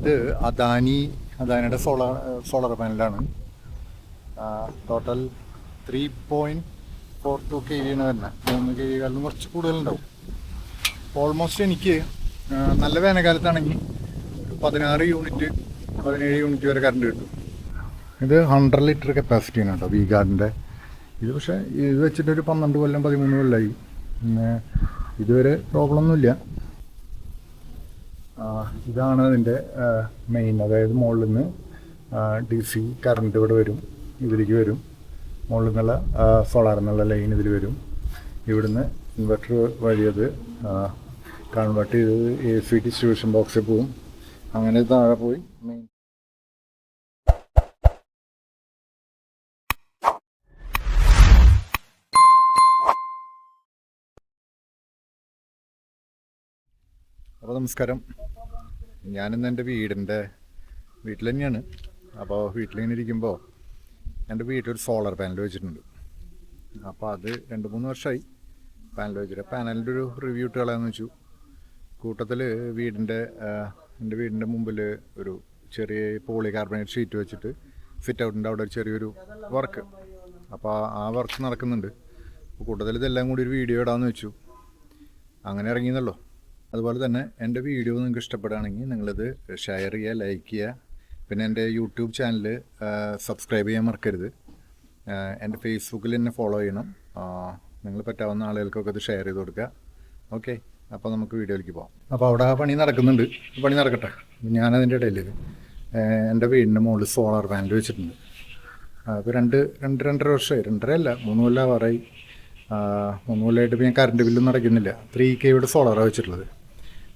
ഇത് അദാനിയുടെ solar പാനലാണ്. Total 3.42 kV ആണ് വരുന്നത്. 3 kV കുറച്ച് കൂടുതലുണ്ടാവും. ഓൾമോസ്റ്റ് എനിക്ക് നല്ല വേനൽക്കാലത്താണെങ്കിൽ 16 യൂണിറ്റ് 17 യൂണിറ്റ് വരെ കറണ്ട് കിട്ടും. ഇത് 100 ലിറ്റർ കപ്പാസിറ്റിയാണ് കേട്ടോ വി ഗാർഡിൻ്റെ. ഇത് പക്ഷേ ഇത് വെച്ചിട്ടൊരു 12 കൊല്ലം 13 കൊല്ലമായി. പിന്നെ ഇതുവരെ പ്രോബ്ലം ഒന്നുമില്ല. ഇതാണ് അതിൻ്റെ മെയിൻ, അതായത് മുകളിൽ നിന്ന് DC കറണ്ട് ഇവിടെ വരും, ഇതിലേക്ക് വരും. മുകളിൽ നിന്നുള്ള സോളാർ എന്നുള്ള ലൈൻ ഇതിൽ വരും. ഇവിടുന്ന് ഇൻവെർട്ടർ വഴി അത് കൺവേർട്ട് ചെയ്ത് AC ഡിസ്ട്രിബ്യൂഷൻ ബോക്സിൽ പോവും. അങ്ങനെ താഴെ പോയി മെയിൻ അപ്പോൾ നമസ്കാരം. ഞാനിന്ന് എൻ്റെ വീട്ടിൽ തന്നെയാണ്. അപ്പോൾ വീട്ടിലിങ്ങനെ ഇരിക്കുമ്പോൾ എൻ്റെ വീട്ടിലൊരു സോളർ പാനൽ വെച്ചിട്ടുണ്ട്. അപ്പോൾ അത് 2-3 വർഷമായി പാനൽ വെച്ചിട്ട്. പാനലിൻ്റെ ഒരു റിവ്യൂ ഇട്ട് കളയാമെന്ന് വെച്ചു. കൂട്ടത്തിൽ എൻ്റെ വീടിൻ്റെ മുമ്പിൽ ഒരു ചെറിയ പോളികാർബണേറ്റ് ഷീറ്റ് വെച്ചിട്ട് ഫിറ്റ് ഔട്ടിൻ്റെ അവിടെ ഒരു ചെറിയൊരു വർക്ക്, അപ്പോൾ ആ വർക്ക് നടക്കുന്നുണ്ട്. അപ്പോൾ കൂട്ടത്തിൽ ഇതെല്ലാം കൂടി ഒരു വീഡിയോ ഇടാമെന്ന് വെച്ചു. അങ്ങനെ ഇറങ്ങിയെന്നല്ലോ. അതുപോലെ തന്നെ എൻ്റെ വീഡിയോ നിങ്ങൾക്ക് ഇഷ്ടപ്പെടുകയാണെങ്കിൽ നിങ്ങളിത് ഷെയർ ചെയ്യുക, ലൈക്ക് ചെയ്യുക. പിന്നെ എൻ്റെ യൂട്യൂബ് ചാനൽ സബ്സ്ക്രൈബ് ചെയ്യാൻ മറക്കരുത്. എൻ്റെ ഫേസ്ബുക്കിൽ എന്നെ ഫോളോ ചെയ്യണം. നിങ്ങൾ പറ്റാവുന്ന ആളുകൾക്കൊക്കെ ഇത് ഷെയർ ചെയ്ത് കൊടുക്കുക. ഓക്കെ, അപ്പോൾ നമുക്ക് വീഡിയോയിലേക്ക് പോകാം. അപ്പോൾ അവിടെ പണി നടക്കുന്നുണ്ട്. പണി നടക്കട്ടെ. ഞാനതിൻ്റെ ഇടയിൽ എൻ്റെ വീടിൻ്റെ മുകളിൽ സോളാർ പാനൽ വെച്ചിട്ടുണ്ട്. അപ്പോൾ 2-2.5 വർഷമായി, 2.5 3 കൊല്ലം ആവാറായി. 3 കൊല്ലമായിട്ട് ഇപ്പോൾ ഞാൻ കറണ്ട് ബില്ലൊന്നും അടയ്ക്കുന്നില്ല. 3 kV സോളാറാണ് വെച്ചിട്ടുള്ളത്.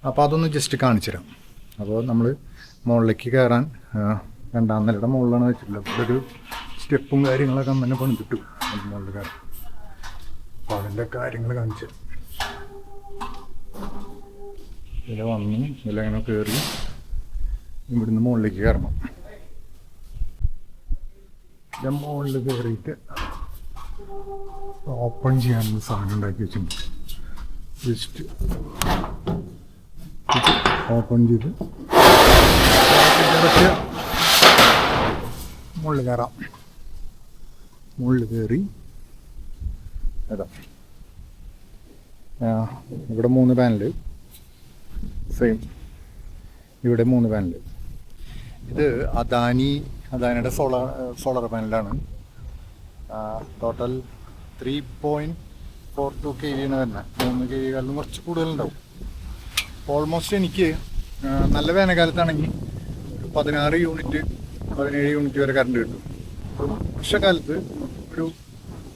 അപ്പോൾ അതൊന്ന് ജസ്റ്റ് കാണിച്ചു തരാം. അപ്പോൾ നമ്മൾ മുകളിലേക്ക് കയറാൻ 2ാം നിലയുടെ മുകളിലാണ് വെച്ചിട്ടുള്ളത്. അപ്പോൾ ഒരു സ്റ്റെപ്പും കാര്യങ്ങളൊക്കെ തന്നെ പണിതിട്ടു മുകളിൽ കയറാൻ. അപ്പോൾ അതിൻ്റെ കാര്യങ്ങൾ കാണിച്ചു ഇതിൽ വന്ന് ഇതിലങ്ങനെ കയറി ഇവിടുന്ന് മുകളിലേക്ക് കയറണം. ഞാൻ മുകളിൽ കയറിയിട്ട് ഓപ്പൺ ചെയ്യാനുള്ള സാധനം ഉണ്ടാക്കി വെച്ചിട്ടുണ്ട്. ജസ്റ്റ് ഓപ്പൺ ചെയ്ത് മുകളിൽ കയറാം. മുകളിൽ കയറി അതാ ഇവിടെ 3 പാനൽ, സെയിം ഇവിടെ 3 പാനൽ. ഇത് അദാനിയുടെ സോളർ പാനലാണ്. ടോട്ടൽ 3.42 kV ആണ് വരുന്നത്. 3 kV കുറച്ച് കൂടുതലുണ്ടാവും. ഓൾമോസ്റ്റ് എനിക്ക് നല്ല വേനൽക്കാലത്താണെങ്കിൽ 16 യൂണിറ്റ് 17 യൂണിറ്റ് വരെ കറണ്ട് കിട്ടും. വർഷക്കാലത്ത് ഒരു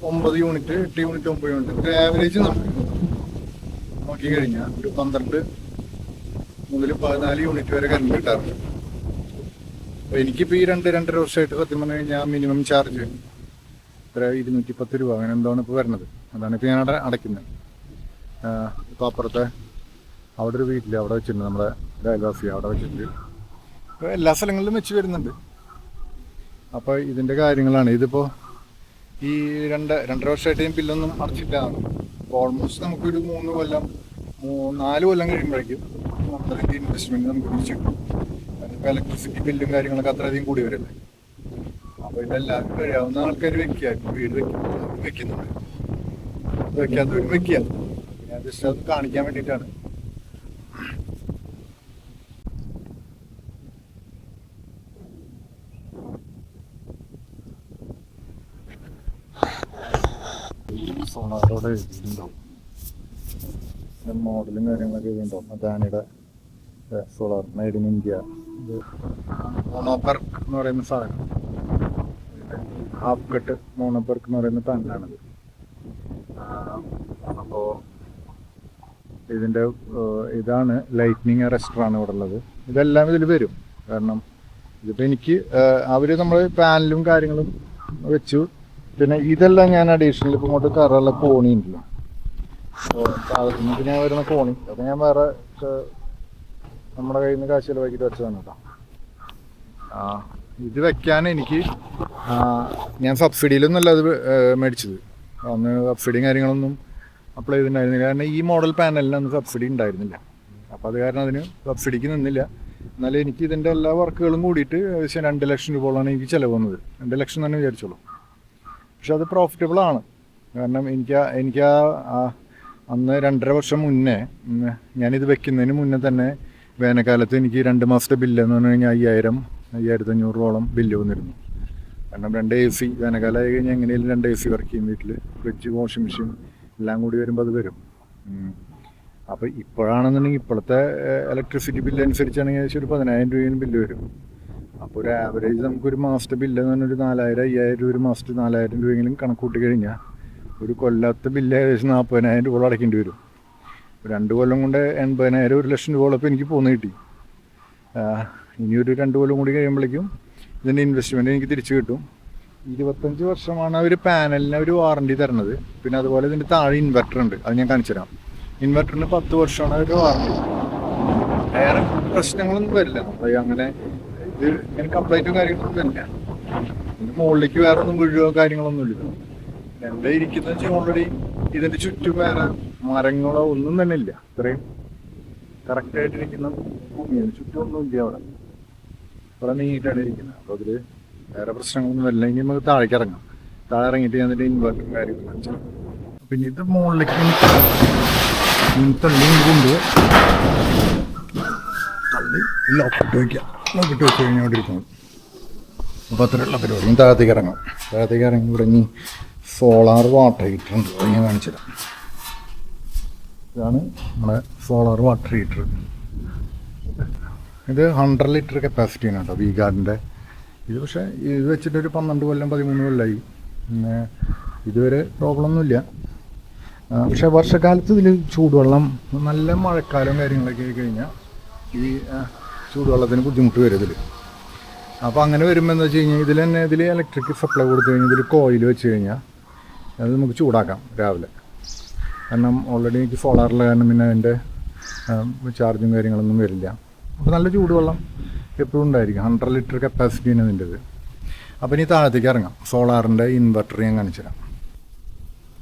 9 യൂണിറ്റ് 8 യൂണിറ്റ് 9 യൂണിറ്റ് ഒരു ആവറേജ് നമുക്ക് നോക്കിക്കഴിഞ്ഞാൽ ഒരു 12 മുതൽ 14 യൂണിറ്റ് വരെ കറണ്ട് കിട്ടാറുണ്ട്. അപ്പോൾ എനിക്കിപ്പോൾ ഈ 2-2.5 വർഷമായിട്ട് സത്യം പറഞ്ഞു കഴിഞ്ഞാൽ മിനിമം ചാർജ് 210 രൂപ അങ്ങനെ എന്താണ് ഇപ്പോൾ വരുന്നത്. അതാണ് ഇപ്പോൾ ഞാൻ അടയ്ക്കുന്നത്. ഇപ്പോൾ അപ്പുറത്തെ അവിടെ ഒരു വീട്ടിൽ അവിടെ വെച്ചിട്ടുണ്ട്, നമ്മുടെ അയൽവാസി അവിടെ വെച്ചിട്ടുണ്ട്. ഇപ്പോൾ എല്ലാ സ്ഥലങ്ങളിലും വെച്ച് വരുന്നുണ്ട്. അപ്പോൾ ഇതിൻ്റെ കാര്യങ്ങളാണ്. ഇതിപ്പോൾ ഈ 2-2.5 വർഷമായിട്ട് ഞാൻ ബില്ലൊന്നും അടച്ചില്ല. അപ്പോൾ ഓൾമോസ്റ്റ് നമുക്കൊരു 3 കൊല്ലം 4 കൊല്ലം കഴിയുമ്പോഴേക്കും നമ്മളതിൻ്റെ ഇൻവെസ്റ്റ്മെൻറ്റ് നമുക്ക് തിരിച്ചു കിട്ടും. അതിപ്പോൾ ഇലക്ട്രിസിറ്റി ബില്ലും കാര്യങ്ങളൊക്കെ അത്രയധികം കൂടി വരില്ലേ. അപ്പോൾ ഇതെല്ലാവർക്കും കഴിയാവുന്ന ആൾക്കാർ വെക്കുക. വീട് വെക്കുന്നുണ്ട്, വെക്കാത്തവരും വെക്കുക. ഞാൻ ജസ്റ്റ് അത് കാണിക്കാൻ വേണ്ടിയിട്ടാണ്. സോളാറോടെ എഴുതിയിട്ടുണ്ടാവും, മോഡലും കാര്യങ്ങളൊക്കെ എഴുതിയിട്ടുണ്ടാവും. അദാനിയുടെ സോളാർ മെയ്ഡ് ഇൻ ഇന്ത്യ. ഇത് മോണോപെർക്ക് എന്ന് പറയുന്ന സാധനം, ഹാഫ് കട്ട് മോണോപെർക്ക് എന്ന് പറയുന്ന പാനലാണിത്. അപ്പോൾ ഇതിൻ്റെ ഇതാണ് ലൈറ്റ്നിങ് അറസ്റ്ററാണ് ഇവിടെ ഉള്ളത്. ഇതെല്ലാം ഇതിൽ വരും. കാരണം ഇതിപ്പോൾ എനിക്ക് നമ്മൾ പാനലും കാര്യങ്ങളും വെച്ചു. പിന്നെ ഇതെല്ലാം ഞാൻ അഡീഷണൽ ഇപ്പോൾ ഇങ്ങോട്ട് കയറാനുള്ള കോണി ഉണ്ടല്ലോ, സാധനത്തിന് ഞാൻ വരുന്ന കോണി, അത് ഞാൻ വേറെ നമ്മുടെ കയ്യിൽ നിന്ന് കാശ് ചിലവാക്കിയിട്ട് വെച്ചതാണ് കേട്ടോ. ഇത് വെക്കാൻ എനിക്ക് ഞാൻ സബ്സിഡിയിലൊന്നുമല്ല അത് മേടിച്ചത്. അന്ന് സബ്സിഡിയും കാര്യങ്ങളൊന്നും അപ്ലൈ ചെയ്തിട്ടുണ്ടായിരുന്നില്ല. കാരണം ഈ മോഡൽ പാനലിന് അന്ന് സബ്സിഡി ഉണ്ടായിരുന്നില്ല. അപ്പോൾ അത് കാരണം അതിന് സബ്സിഡിക്ക് നിന്നില്ല. എന്നാലും എനിക്ക് ഇതിൻ്റെ എല്ലാ വർക്കുകളും കൂടിയിട്ട് ഏകദേശം 2 ലക്ഷം രൂപയോളമാണ് എനിക്ക് ചിലവ് വന്നത്. 2 ലക്ഷം തന്നെ വിചാരിച്ചോളൂ. പക്ഷെ അത് പ്രോഫിറ്റബിളാണ്. കാരണം എനിക്ക് അന്ന് 2.5 വർഷം മുന്നേ ഞാനിത് വെക്കുന്നതിന് മുന്നേ തന്നെ വേനൽക്കാലത്ത് എനിക്ക് 2 മാസത്തെ ബില്ലെന്ന് പറഞ്ഞു കഴിഞ്ഞാൽ 5,500 രൂപയോളം ബില്ല് വന്നിരുന്നു. കാരണം 2 AC വേനൽക്കാലമായി കഴിഞ്ഞാൽ എങ്ങനെയാലും 2 AC വർക്ക് ചെയ്യും വീട്ടിൽ. ഫ്രിഡ്ജ്, വാഷിംഗ് മെഷീൻ എല്ലാം കൂടി വരുമ്പോൾ അത് വരും. അപ്പോൾ ഇപ്പോഴാണെന്നുണ്ടെങ്കിൽ ഇപ്പോഴത്തെ ഇലക്ട്രിസിറ്റി ബില്ല് അനുസരിച്ചാണെങ്കിൽ ഏകദേശം ഒരു 10,000 രൂപയും ബില്ല് വരും. അപ്പോൾ ഒരു ആവറേജ് നമുക്കൊരു മാസത്തെ ബില്ല് എന്ന് പറഞ്ഞാൽ ഒരു 4,000-5,000 രൂപ, ഒരു മാസത്തിൽ 4,000 രൂപയെങ്കിലും കണക്ക് കൂട്ടി കഴിഞ്ഞാൽ ഒരു കൊല്ലത്തെ ബില്ല് ഏകദേശം 40,000 രൂപ അടയ്ക്കേണ്ടി വരും. 2 കൊല്ലം കൊണ്ട് 80,000, 1 ലക്ഷം രൂപയോളം ഇപ്പോൾ എനിക്ക് പോന്ന് കിട്ടി. ഇനി ഒരു 2 കൊല്ലം കൂടി കഴിയുമ്പോഴേക്കും ഇതിൻ്റെ ഇൻവെസ്റ്റ്മെൻറ്റ് എനിക്ക് തിരിച്ചു കിട്ടും. 25 വർഷമാണ് അവർ പാനലിന് ഒരു വാറണ്ടി തരണത്. പിന്നെ അതുപോലെ ഇതിൻ്റെ താഴെ ഇൻവെർട്ടർ ഉണ്ട്, അത് ഞാൻ കാണിച്ചു തരാം. ഇൻവെർട്ടറിന് 10 വർഷമാണ് അവർ വാറണ്ടി. വേറെ പ്രശ്നങ്ങളൊന്നും വരില്ല. അങ്ങനെ ഇത് ഇങ്ങനെ കംപ്ലൈൻറ്റും കാര്യങ്ങളൊന്നും വരില്ല. ഇതിൻ്റെ മുകളിലേക്ക് വേറെ ഒന്നും വീഴുകയോ കാര്യങ്ങളൊന്നും ഇല്ല. എൻ്റെ ഇരിക്കുന്ന വെച്ചാൽ ഓൾറെഡി ഇതിൻ്റെ ചുറ്റും വേറെ മരങ്ങളോ ഒന്നും തന്നെ ഇല്ല. ഇത്രയും കറക്റ്റായിട്ടിരിക്കുന്ന ഭൂമിയാണ്, ചുറ്റുമൊന്നും ഇല്ല അവിടെ. അവിടെ നീറ്റാണ് ഇരിക്കുന്നത്. അപ്പോൾ അതിൽ വേറെ പ്രശ്നങ്ങളൊന്നും വരില്ല. ഇനി നമുക്ക് താഴേക്ക് ഇറങ്ങാം. താഴെ ഇറങ്ങിയിട്ട് ഞാൻ അതിൻ്റെ ഇൻവെർട്ടറും കാര്യങ്ങളും കാണിച്ചു. പിന്നെ ഇത് മുകളിലേക്ക് തള്ളി കൊണ്ട് തള്ളി ലോക്കിട്ട് വയ്ക്കാം. ലോക്കിട്ട് വെച്ച് കഴിഞ്ഞാൽ അവിടെ ഇരിക്കണം. അപ്പോൾ അത്രയുള്ള പരിപാടി. താഴത്തേക്ക് ഇറങ്ങാം. താഴത്തേക്ക് ഇറങ്ങി ഇവിടെ ഇനി സോളാർ വാട്ടർ ഹീറ്റർ ഉണ്ട്, അത് ഞാൻ കാണിച്ചു തരാം. ഇതാണ് നമ്മുടെ സോളാർ വാട്ടർ ഹീറ്റർ. ഇത് 100 ലിറ്റർ കപ്പാസിറ്റിയാണ് കേട്ടോ, വി ഗാർഡിൻ്റെ ഇത്. പക്ഷേ ഇത് വെച്ചിട്ടൊരു 12 കൊല്ലം 13 കൊല്ലമായി. പിന്നെ ഇതുവരെ പ്രോബ്ലമൊന്നുമില്ല. പക്ഷേ വർഷക്കാലത്ത് ഇതിൽ ചൂടുവെള്ളം, നല്ല മഴക്കാലം കാര്യങ്ങളൊക്കെ ആയി കഴിഞ്ഞാൽ ഈ ചൂടുവെള്ളത്തിന് ബുദ്ധിമുട്ട് വരും ഇതിൽ. അപ്പോൾ അങ്ങനെ വരുമ്പോൾ എന്താ വെച്ച് കഴിഞ്ഞാൽ ഇതിൽ ഇലക്ട്രിക് സപ്ലൈ കൊടുത്തു കഴിഞ്ഞാൽ ഇതിൽ കോയിൽ വെച്ച് കഴിഞ്ഞാൽ അത് നമുക്ക് ചൂടാക്കാം രാവിലെ. കാരണം ഓൾറെഡി എനിക്ക് സോളാറിലെ കാരണം പിന്നെ അതിൻ്റെ ചാർജും കാര്യങ്ങളൊന്നും വരില്ല. അപ്പോൾ നല്ല ചൂടുവെള്ളം എപ്പോഴും ഉണ്ടായിരിക്കും. 100 ലിറ്റർ കപ്പാസിറ്റിയാണ് ഇതിൻ്റെത്. അപ്പോൾ ഇനി താഴത്തേക്ക് ഇറങ്ങാം. സോളാറിൻ്റെ ഇൻവെർട്ടർ ഞാൻ കാണിച്ചു തരാം.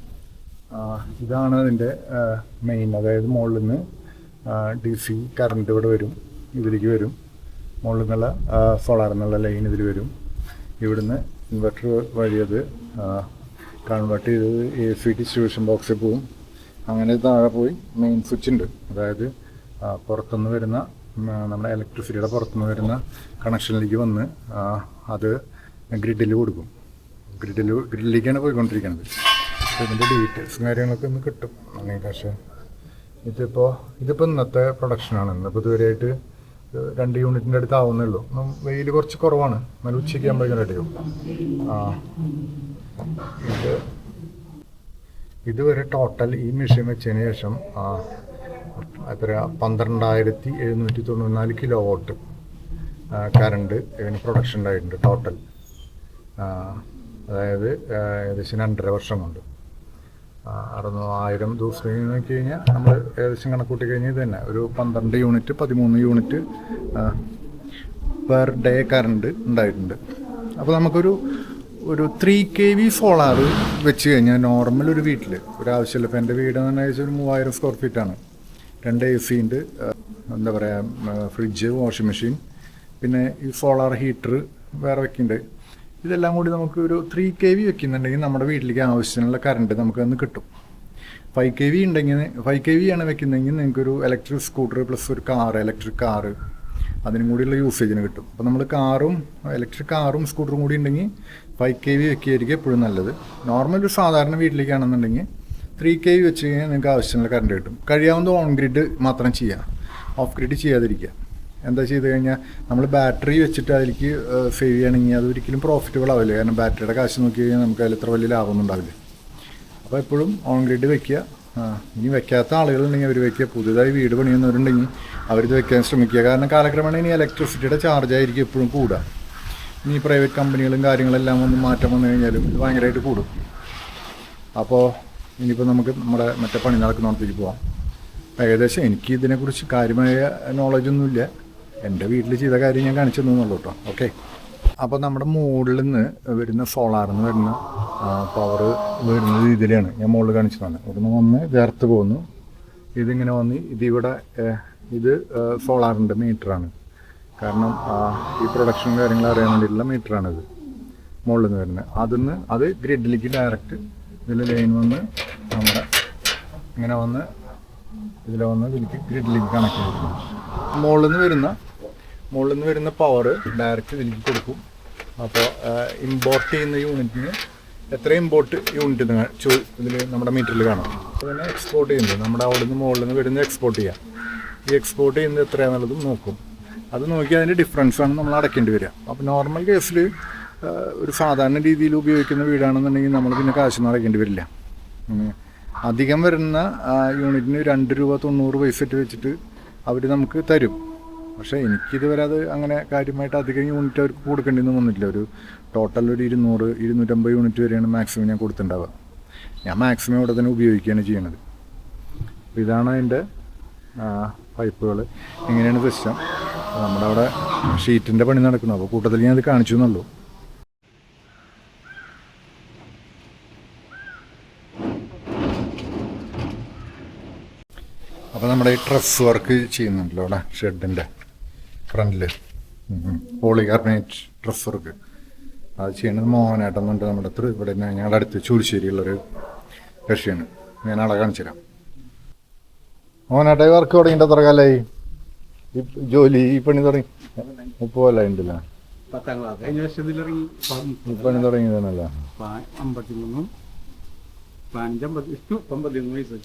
ഇതാണ് അതിൻ്റെ മെയിൻ. അതായത് മുകളിൽ നിന്ന് DC കറണ്ട് ഇവിടെ വരും, ഇതിലേക്ക് വരും. മുകളിൽ നിന്നുള്ള സോളാറിൽ നിന്നുള്ള ലൈൻ ഇതിൽ വരും. ഇവിടുന്ന് ഇൻവെർട്ടർ വഴി അത് കൺവേർട്ട് ചെയ്ത് AC ഡിസ്ട്രിബ്യൂഷൻ ബോക്സിൽ പോവും. അങ്ങനെ താഴെ പോയി മെയിൻ സ്വിച്ച് ഉണ്ട്. അതായത് പുറത്തുനിന്ന് വരുന്ന നമ്മുടെ ഇലക്ട്രിസിറ്റിയുടെ പുറത്തുനിന്ന് വരുന്ന കണക്ഷനിലേക്ക് വന്ന് അത് ഗ്രിഡിൽ കൊടുക്കും. ഗ്രിഡിലേക്കാണ് പോയിക്കൊണ്ടിരിക്കുന്നത്. ഇതിൻ്റെ ഡീറ്റെയിൽസും കാര്യങ്ങളൊക്കെ ഒന്ന് കിട്ടും. അങ്ങനെ പക്ഷേ ഇതിപ്പോൾ ഇന്നത്തെ പ്രൊഡക്ഷനാണ്. ഇന്നിപ്പോൾ ഇതുവരെയായിട്ട് 2 യൂണിറ്റിൻ്റെ അടുത്ത് ആവുന്നേ ഉള്ളൂ. വെയിൽ കുറച്ച് കുറവാണ്. നല്ല ഉച്ചയ്ക്ക് ആകുമ്പോഴേക്കും റെഡിയാവും. ഇതുവരെ ടോട്ടൽ ഈ മെഷീൻ വെച്ചതിന് ശേഷം എത്ര 12,794 കിലോ വാട്ട് കറണ്ട് ഇതിന് പ്രൊഡക്ഷൻ ഉണ്ടായിട്ടുണ്ട് ടോട്ടൽ. അതായത് ഏകദേശം 2.5 വർഷം കൊണ്ട് 600,000 ദിവസം നോക്കി കഴിഞ്ഞാൽ നമ്മൾ ഏകദേശം കണക്കൂട്ടി കഴിഞ്ഞാൽ തന്നെ ഒരു 12 unit 13 unit per day current ഉണ്ടായിട്ടുണ്ട്. അപ്പോൾ നമുക്കൊരു 3 kV സോളാർ വെച്ച് കഴിഞ്ഞാൽ നോർമൽ ഒരു വീട്ടിൽ ഒരാവശ്യമില്ല. ഇപ്പോൾ എൻ്റെ വീട് എന്ന് പറഞ്ഞാൽ ഒരു 3000 സ്ക്വയർ ഫീറ്റാണ്. 2 AC ഉണ്ട്, എന്താ പറയുക, ഫ്രിഡ്ജ്, വാഷിംഗ് മെഷീൻ, പിന്നെ ഈ സോളാർ ഹീറ്റർ വേറെ വെക്കുന്നുണ്ട്. ഇതെല്ലാം കൂടി നമുക്ക് ഒരു 3 kV വെക്കുന്നുണ്ടെങ്കിൽ നമ്മുടെ വീട്ടിലേക്ക് ആവശ്യത്തിനുള്ള കറണ്ട് നമുക്കന്ന് കിട്ടും. 5 kV ഉണ്ടെങ്കിൽ 5 kV ആണ് വെക്കുന്നതെങ്കിൽ നിങ്ങൾക്കൊരു ഇലക്ട്രിക് സ്കൂട്ടർ പ്ലസ് ഒരു ഇലക്ട്രിക് കാറ് അതിനും കൂടിയുള്ള യൂസേജിന് കിട്ടും. അപ്പോൾ നമ്മൾ ഇലക്ട്രിക് കാറും സ്കൂട്ടറും കൂടി ഉണ്ടെങ്കിൽ 5 kV വെക്കുകയായിരിക്കും എപ്പോഴും നല്ലത്. നോർമൽ ഒരു സാധാരണ വീട്ടിലേക്കാണെന്നുണ്ടെങ്കിൽ 3 kV വെച്ച് കഴിഞ്ഞാൽ നിങ്ങൾക്ക് ആവശ്യമുള്ള കറണ്ട് കിട്ടും. കഴിയാവുന്ന ഓൺ ഗ്രിഡ് മാത്രം ചെയ്യുക, ഓഫ് ഗ്രിഡ് ചെയ്യാതിരിക്കുക. എന്താ ചെയ്ത് കഴിഞ്ഞാൽ നമ്മൾ ബാറ്ററി വെച്ചിട്ട് അതിലേക്ക് സേവ് ചെയ്യണമെങ്കിൽ അത് ഒരിക്കലും പ്രോഫിറ്റബിൾ ആവില്ല. കാരണം ബാറ്ററിയുടെ കാശ് നോക്കി കഴിഞ്ഞാൽ നമുക്ക് അതിൽ ഇത്ര വലിയ ലാഭമൊന്നും ഉണ്ടാവില്ല. അപ്പോൾ എപ്പോഴും ഓൺ ഗ്രിഡ് വെക്കുക. ഇനി വെക്കാത്ത ആളുകളുണ്ടെങ്കിൽ അവർ വെക്കുക. പുതുതായി വീട് പണിയുന്നവരുണ്ടെങ്കിൽ അവരിത് വെക്കാൻ ശ്രമിക്കുക. കാരണം കാലക്രമേണ ഇനി ഇലക്ട്രിസിറ്റിയുടെ ചാർജായിരിക്കും എപ്പോഴും കൂടുക. ഇനി പ്രൈവറ്റ് കമ്പനികളും കാര്യങ്ങളെല്ലാം ഒന്ന് മാറ്റം വന്നു കഴിഞ്ഞാലും ഇത് ഭയങ്കരമായിട്ട് കൂടും. അപ്പോൾ ഇനിയിപ്പോൾ നമുക്ക് നമ്മുടെ മറ്റേ പണി നടക്കുന്നിടത്തേക്ക് പോകാം. ഏകദേശം എനിക്ക് ഇതിനെക്കുറിച്ച് കാര്യമായ നോളജൊന്നുമില്ല. എൻ്റെ വീട്ടിൽ ചെയ്ത കാര്യം ഞാൻ കാണിച്ചു തന്നുള്ളൂ കേട്ടോ. ഓക്കെ, അപ്പോൾ നമ്മുടെ മുകളിൽ നിന്ന് വരുന്ന സോളാറിൽ നിന്ന് വരുന്ന പവർ വരുന്ന രീതിയിലാണ് ഞാൻ മുകളിൽ കാണിച്ചു തന്നെ. ഇവിടുന്ന് വന്ന് ചേർത്ത് പോകുന്നു. ഇതിങ്ങനെ വന്ന് ഇതിവിടെ ഇത് സോളാറിൻ്റെ മീറ്ററാണ്. കാരണം ഈ പ്രൊഡക്ഷൻ കാര്യങ്ങൾ അറിയാൻ വേണ്ടിയിട്ടുള്ള മീറ്ററാണിത്. മുകളിൽ നിന്ന് വരുന്നത് അത് ഗ്രിഡിലേക്ക് ഡയറക്റ്റ് ഇതിൽ ലൈൻ വന്ന് നമ്മുടെ ഇങ്ങനെ വന്ന് ഇതിലേക്ക് ഗ്രിഡിലേക്ക് കണക്ട് ചെയ്തിരിക്കും. മുകളിൽ നിന്ന് വരുന്ന പവർ ഡയറക്റ്റ് ഇതിലേക്ക് കൊടുക്കും. അപ്പോൾ ഇമ്പോർട്ട് ചെയ്യുന്ന യൂണിറ്റിന് എത്ര ഇമ്പോർട്ട് യൂണിറ്റ് ഇതിൽ നമ്മുടെ മീറ്ററിൽ കാണാം. അപ്പോൾ തന്നെ എക്സ്പോർട്ട് ചെയ്യുന്നത് നമ്മുടെ അവിടെ നിന്ന് മുകളിൽ നിന്ന് വരുന്നത് എക്സ്പോർട്ട് ചെയ്യാം. ഈ എക്സ്പോർട്ട് ചെയ്യുന്നത് എത്രയാണെന്നുള്ളതും നോക്കും. അത് നോക്കി അതിൻ്റെ ഡിഫറൻസാണ് നമ്മൾ അടയ്ക്കേണ്ടി വരിക. അപ്പോൾ നോർമൽ കേസിൽ ഒരു സാധാരണ രീതിയിൽ ഉപയോഗിക്കുന്ന വീടാണെന്നുണ്ടെങ്കിൽ നമ്മൾ പിന്നെ കാശൊന്നും അടയ്ക്കേണ്ടി വരില്ല. അധികം വരുന്ന യൂണിറ്റിന് 2 രൂപ 90 പൈസ വെച്ചിട്ട് അവർ നമുക്ക് തരും. പക്ഷേ എനിക്കിതുവരെ അത് അങ്ങനെ കാര്യമായിട്ട് അധികം യൂണിറ്റ് അവർക്ക് കൊടുക്കേണ്ടിയൊന്നും വന്നിട്ടില്ല. ഒരു ടോട്ടൽ ഒരു 200-250 യൂണിറ്റ് വരെയാണ് മാക്സിമം ഞാൻ കൊടുത്തിട്ടുണ്ടാവുക. ഞാൻ മാക്സിമം ഇവിടെ തന്നെ ഉപയോഗിക്കുകയാണ് ചെയ്യണത്. അപ്പോൾ ഇതാണ് അതിൻ്റെ പൈപ്പുകൾ. ഇങ്ങനെയാണ് സിസ്റ്റം. നമ്മുടെ അവിടെ ഷീറ്റിൻ്റെ പണി നടക്കുന്നു. അപ്പോൾ കൂട്ടത്തിൽ ഞാനത് കാണിച്ചു എന്നുള്ളൂ. അപ്പോൾ നമ്മുടെ ഈ ട്രസ് വർക്ക് ചെയ്യുന്നുണ്ടല്ലോ അവിടെ ഷെഡിൻ്റെ ഫ്രണ്ടിൽ പോളികാർബണേറ്റ് ട്രസ് വർക്ക് അത് ചെയ്യണത് മോഹനായിട്ടെന്നുണ്ട്. നമ്മുടെ ഇവിടെ ഞങ്ങളുടെ അടുത്ത് ചൂരിശ്ശേരിയുള്ളൊരു കൃഷിയാണ്. ഞാൻ അവിടെ കാണിച്ചു തരാം. മോഹനായിട്ട് വർക്ക് തുടങ്ങിയിട്ട് എത്ര കാലമായി ഈ ജോലി ഈ പണി തുടങ്ങി? 30 കൊല്ലമായി ഉണ്ടല്ലേ? 10ാം ക്ലാസ് കഴിഞ്ഞ വർഷത്തിൽ ഇറങ്ങി ഈ പണി തുടങ്ങിയതാണല്ലോ. 53 51 വയസ്സ്.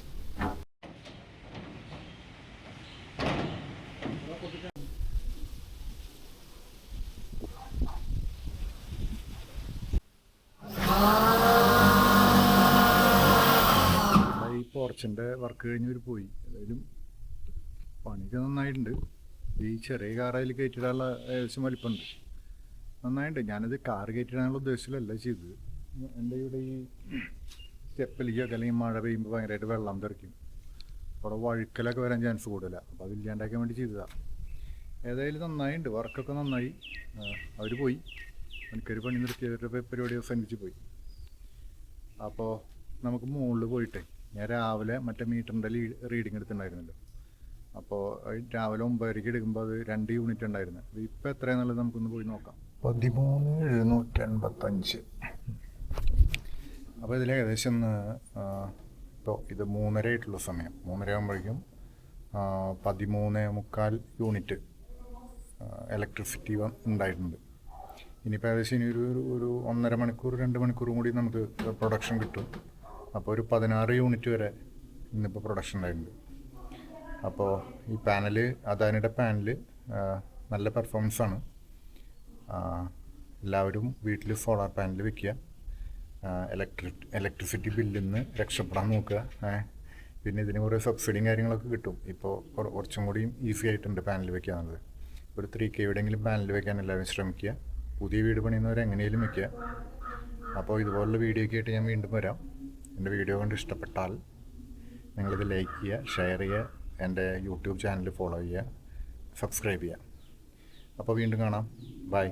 ഈ പോർച്ചിൻ്റെ വർക്ക് കഴിഞ്ഞവർ പോയി. ഏതായാലും പണിയൊക്കെ നന്നായിട്ടുണ്ട്. ഈ ചെറിയ കാർ അതിൽ കയറ്റിടാനുള്ള ഏകദേശം വലിപ്പമുണ്ട്. നന്നായിട്ടുണ്ട്. ഞാനത് കാർ കയറ്റിടാനുള്ള ഉദ്ദേശത്തിലല്ല ചെയ്തത്. എൻ്റെ ഇവിടെ ഈ സ്റ്റെപ്പിലേക്കൊക്കെ അല്ലെങ്കിൽ മഴ പെയ്യുമ്പോൾ ഭയങ്കരമായിട്ട് വെള്ളം തെറിക്കും. അവിടെ വഴുക്കലൊക്കെ വരാൻ ചാൻസ് കൂടുതലാണ്. അപ്പോൾ അതില്ലാണ്ടാക്കാൻ വേണ്ടി ചെയ്തതാണ്. ഏതായാലും നന്നായിട്ടുണ്ട്. വർക്കൊക്കെ നന്നായി. അവർ പോയി. എനിക്കൊരു പണി നിർത്തിയവരുടെ പരിപാടി അവസാനിപ്പിച്ച് പോയി. അപ്പോൾ നമുക്ക് മുകളിൽ പോയിട്ടേ ഞാൻ രാവിലെ മറ്റേ മീറ്ററിൻ്റെ റീഡിങ് എടുത്തിട്ടുണ്ടായിരുന്നല്ലോ. അപ്പോൾ രാവിലെ 9:30 എടുക്കുമ്പോൾ അത് 2 യൂണിറ്റ് ഉണ്ടായിരുന്നു. അത് ഇപ്പോൾ എത്രയാണെന്നുള്ളത് നമുക്കൊന്ന് പോയി നോക്കാം. 13,785. അപ്പോൾ ഇതിൽ ഏകദേശം ഇപ്പോൾ ഇത് 3:30 ആയിട്ടുള്ള സമയം. 3:30 ആകുമ്പോഴേക്കും 13.25 യൂണിറ്റ് ഇലക്ട്രിസിറ്റി ഉണ്ടായിട്ടുണ്ട്. ഇനിയിപ്പോൾ ഏകദേശം ഇനി ഒരു 1.5 മണിക്കൂർ 2 മണിക്കൂറും കൂടി നമുക്ക് പ്രൊഡക്ഷൻ കിട്ടും. അപ്പോൾ ഒരു 16 യൂണിറ്റ് വരെ ഇന്നിപ്പോൾ പ്രൊഡക്ഷൻ ഉണ്ടായിട്ടുണ്ട്. അപ്പോൾ ഈ പാനൽ അദാനിയുടെ പാനൽ നല്ല പെർഫോമൻസാണ്. എല്ലാവരും വീട്ടിൽ സോളാർ പാനൽ വെക്കുക. ഇലക്ട്രിസിറ്റി ബില്ലിൽ നിന്ന് രക്ഷപ്പെടാൻ നോക്കുക. പിന്നെ ഇതിന് കുറേ സബ്സിഡിയും കാര്യങ്ങളൊക്കെ കിട്ടും. ഇപ്പോൾ കുറച്ചും കൂടിയും ഈസി ആയിട്ടുണ്ട് പാനൽ വെക്കാനുള്ളത്. ഒരു 3K എവിടെയെങ്കിലും പാനൽ വെക്കാൻ എല്ലാവരും ശ്രമിക്കുക. പുതിയ വീട് പണിയുന്നവർ എങ്ങനെയും വെക്കുക. അപ്പോൾ ഇതുപോലുള്ള വീഡിയോ ഒക്കെ ആയിട്ട് ഞാൻ വീണ്ടും വരാം. എൻ്റെ വീഡിയോ കണ്ട് ഇഷ്ടപ്പെട്ടാൽ നിങ്ങളിത് ലൈക്ക് ചെയ്യുക, ഷെയർ ചെയ്യുക, എൻ്റെ യൂട്യൂബ് ചാനൽ ഫോളോ ചെയ്യുക, സബ്സ്ക്രൈബ് ചെയ്യുക. അപ്പോൾ വീണ്ടും കാണാം. ബൈ.